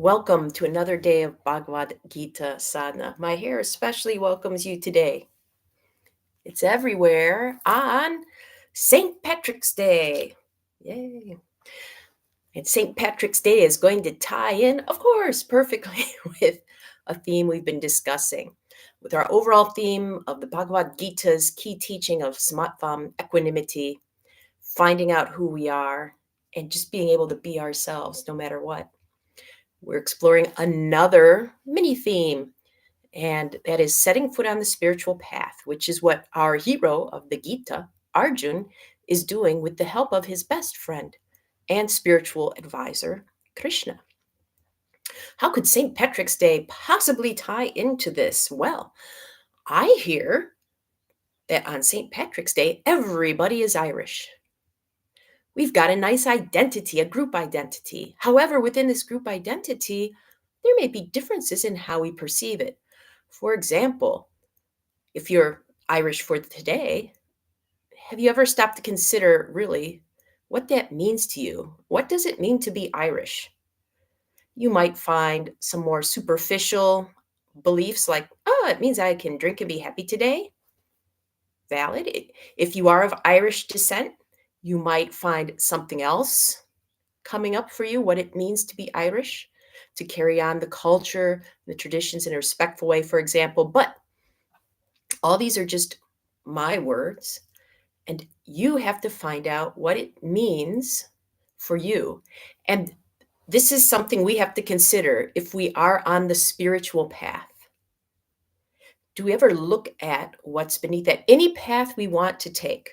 Welcome to another day of Bhagavad Gita Sadhana. My hair especially welcomes you today. It's everywhere on St. Patrick's Day. Yay. And St. Patrick's Day is going to tie in, of course, perfectly with a theme we've been discussing, with our overall theme of the Bhagavad Gita's key teaching of samatvam, equanimity, finding out who we are, and just being able to be ourselves no matter what. We're exploring another mini theme, and that is setting foot on the spiritual path, which is what our hero of the Gita, Arjun, is doing with the help of his best friend and spiritual advisor, Krishna. How could St. Patrick's Day possibly tie into this? Well, I hear that on St. Patrick's Day, everybody is Irish. We've got a nice identity, a group identity. However, within this group identity, there may be differences in how we perceive it. For example, if you're Irish for today, have you ever stopped to consider really what that means to you? What does it mean to be Irish? You might find some more superficial beliefs like, oh, it means I can drink and be happy today. Valid. If you are of Irish descent, you might find something else coming up for you, what it means to be Irish, to carry on the culture, the traditions in a respectful way, for example. But all these are just my words, and you have to find out what it means for you. And this is something we have to consider if we are on the spiritual path. Do we ever look at what's beneath that? Any path we want to take.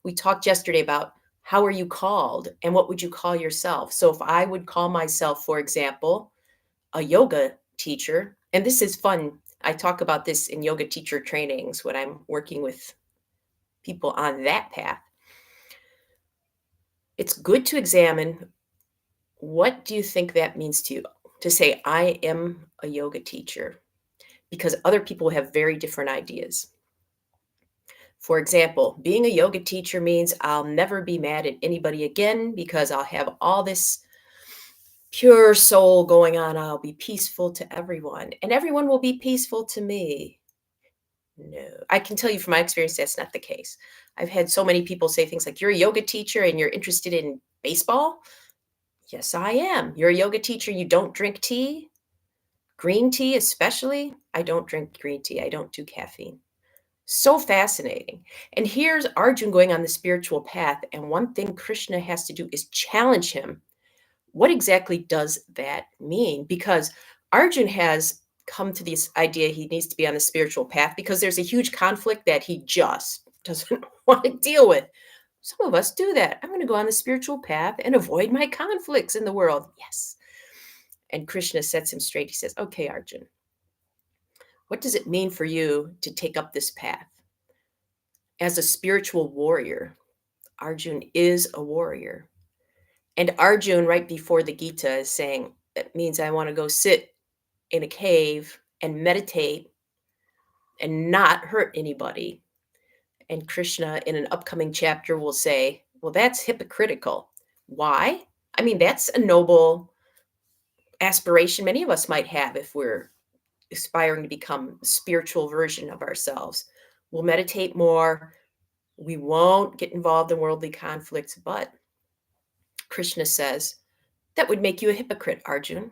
We talked yesterday about how are you called and what would you call yourself? So if I would call myself, for example, a yoga teacher, and this is fun. I talk about this in yoga teacher trainings when I'm working with people on that path. It's good to examine, what do you think that means to you to say, I am a yoga teacher? Because other people have very different ideas. For example, being a yoga teacher means I'll never be mad at anybody again because I'll have all this pure soul going on. I'll be peaceful to everyone, and everyone will be peaceful to me. No, I can tell you from my experience, that's not the case. I've had so many people say things like, you're a yoga teacher and you're interested in baseball? Yes, I am. You're a yoga teacher, you don't drink tea? Green tea, especially? I don't drink green tea. I don't do caffeine. So fascinating. And here's Arjun going on the spiritual path. And one thing Krishna has to do is challenge him. What exactly does that mean? Because Arjun has come to this idea he needs to be on the spiritual path because there's a huge conflict that he just doesn't want to deal with. Some of us do that. I'm going to go on the spiritual path and avoid my conflicts in the world. Yes. And Krishna sets him straight. He says, okay, Arjun, what does it mean for you to take up this path? As a spiritual warrior, Arjun is a warrior. And Arjun, right before the Gita, is saying, it means I want to go sit in a cave and meditate and not hurt anybody. And Krishna, in an upcoming chapter, will say, well, that's hypocritical. Why? I mean, that's a noble aspiration many of us might have if we're aspiring to become a spiritual version of ourselves. We'll meditate more. We won't get involved in worldly conflicts. But Krishna says, that would make you a hypocrite, Arjun,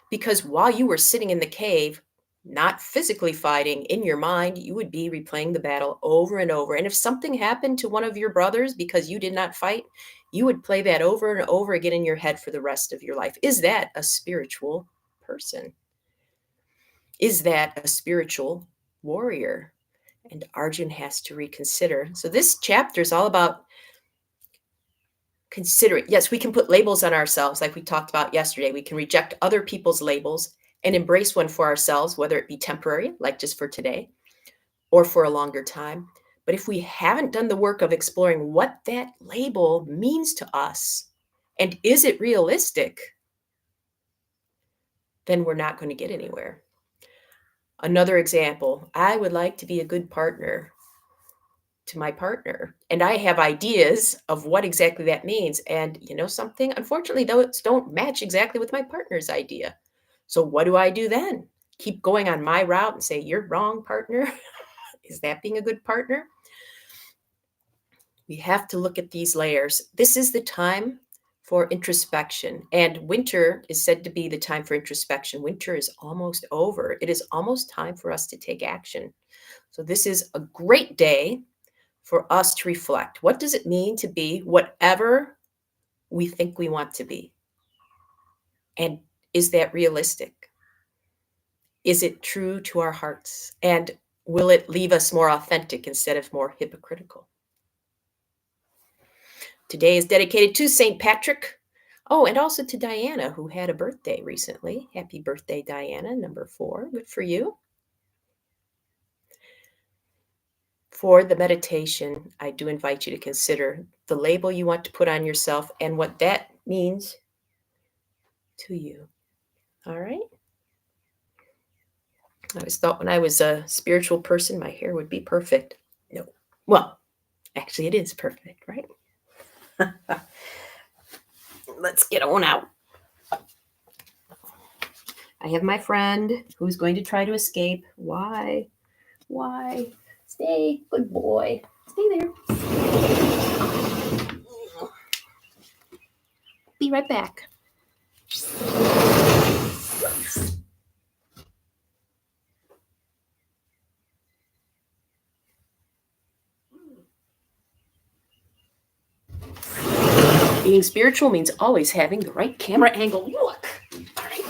because while you were sitting in the cave, not physically fighting, in your mind, you would be replaying the battle over and over. And if something happened to one of your brothers because you did not fight, you would play that over and over again in your head for the rest of your life. Is that a spiritual person? Is that a spiritual warrior? And Arjun has to reconsider. So this chapter is all about considering. Yes, we can put labels on ourselves like we talked about yesterday. We can reject other people's labels and embrace one for ourselves, whether it be temporary, like just for today, or for a longer time. But if we haven't done the work of exploring what that label means to us, and is it realistic, then we're not going to get anywhere. Another example, I would like to be a good partner to my partner, and I have ideas of what exactly that means. And you know something? Unfortunately, those don't match exactly with my partner's idea. So what do I do then? Keep going on my route and say, "You're wrong, partner." Is that being a good partner? We have to look at these layers. This is the time for introspection, and winter is said to be the time for introspection. Winter is almost over. It is almost time for us to take action. So this is a great day for us to reflect. What does it mean to be whatever we think we want to be? And is that realistic? Is it true to our hearts? And will it leave us more authentic instead of more hypocritical? Today is dedicated to St. Patrick. Oh, and also to Diana, who had a birthday recently. Happy birthday, Diana, number 4. Good for you. For the meditation, I do invite you to consider the label you want to put on yourself and what that means to you. All right? I always thought when I was a spiritual person, my hair would be perfect. No. Well, actually, it is perfect, right? Let's get on out. I have my friend who's going to try to escape. Why? Why? Stay, good boy. Stay there. Be right back. Being spiritual means always having the right camera angle. Look. All right.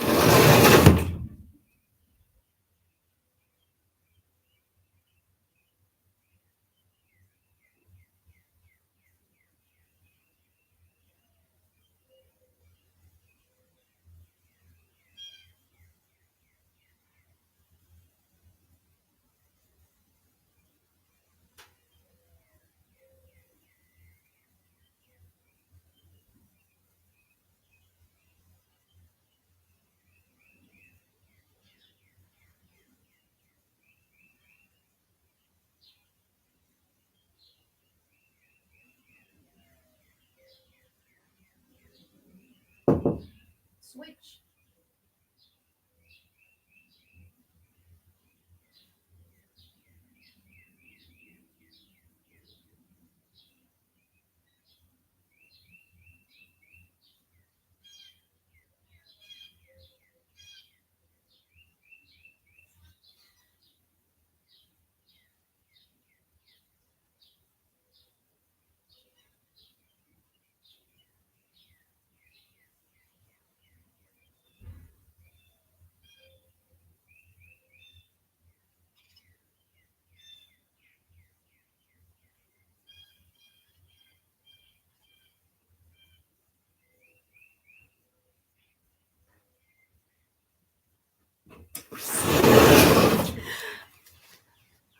Switch.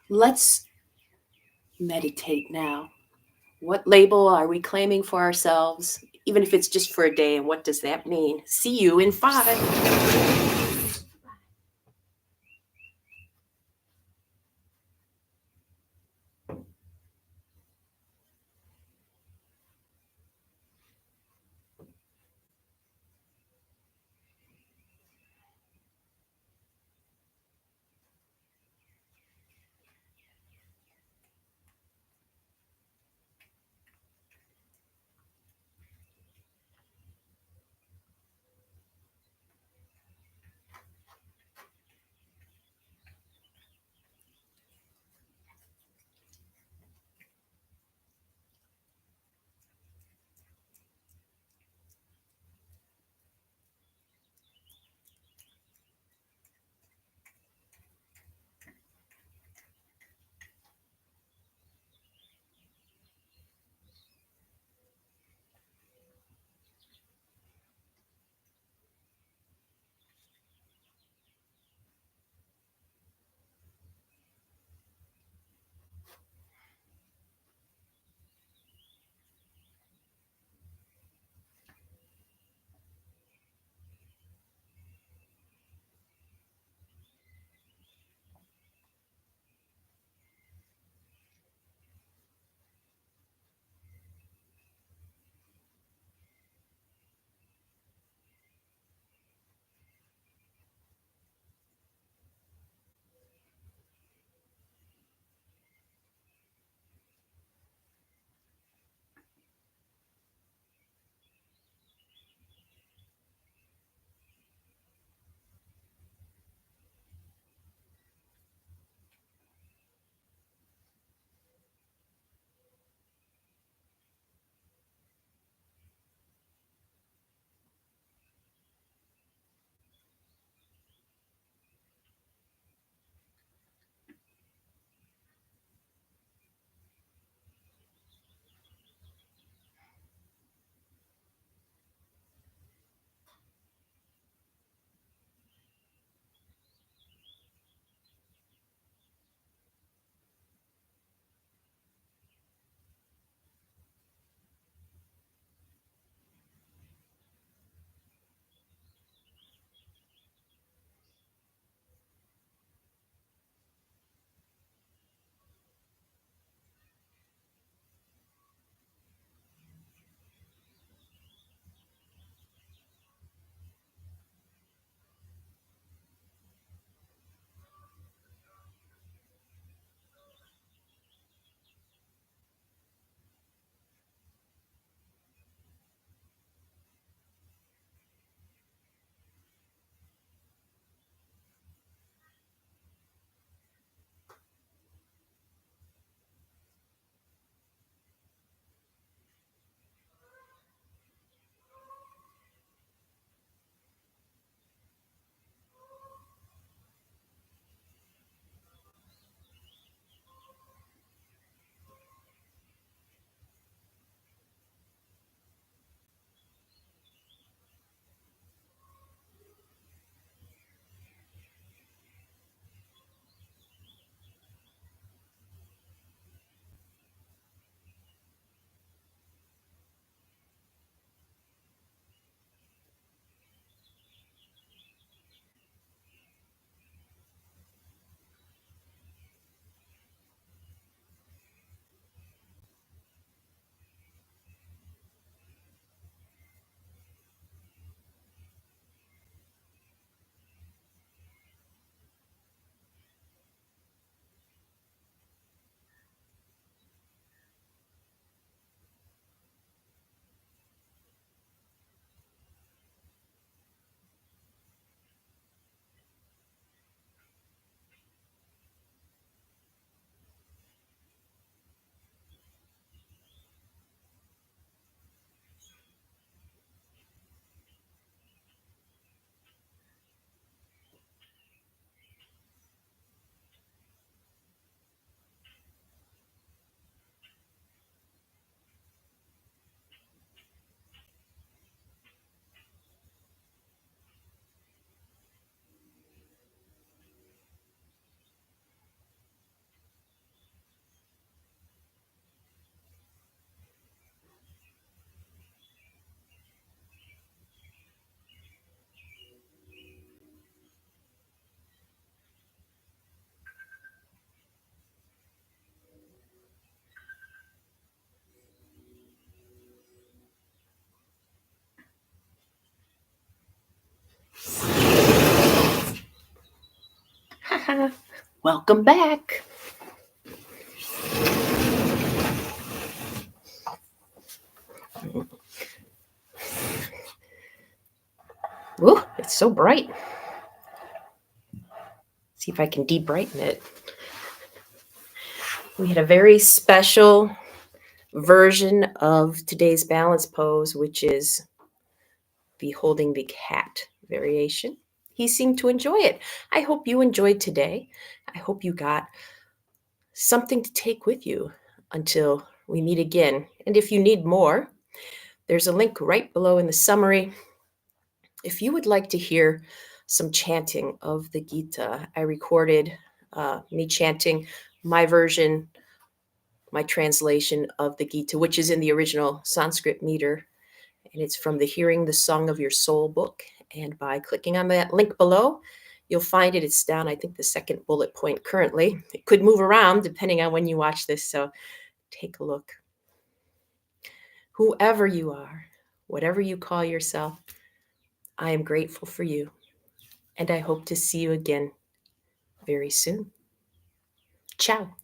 Let's meditate now. What label are we claiming for ourselves, even if it's just for a day? And what does that mean? See you in 5. Welcome back. Ooh, it's so bright. See if I can de-brighten it. We had a very special version of today's balance pose, which is the holding the cat variation. He seemed to enjoy it. I hope you enjoyed today. I hope you got something to take with you until we meet again. And if you need more, there's a link right below in the summary. If you would like to hear some chanting of the Gita, I recorded me chanting my version, my translation of the Gita, which is in the original Sanskrit meter, and it's from the Hearing the Song of Your Soul book. And by clicking on that link below, you'll find it. It's down, I think, the second bullet point currently. It could move around depending on when you watch this, so take a look. Whoever you are, whatever you call yourself, I am grateful for you, and I hope to see you again very soon. Ciao.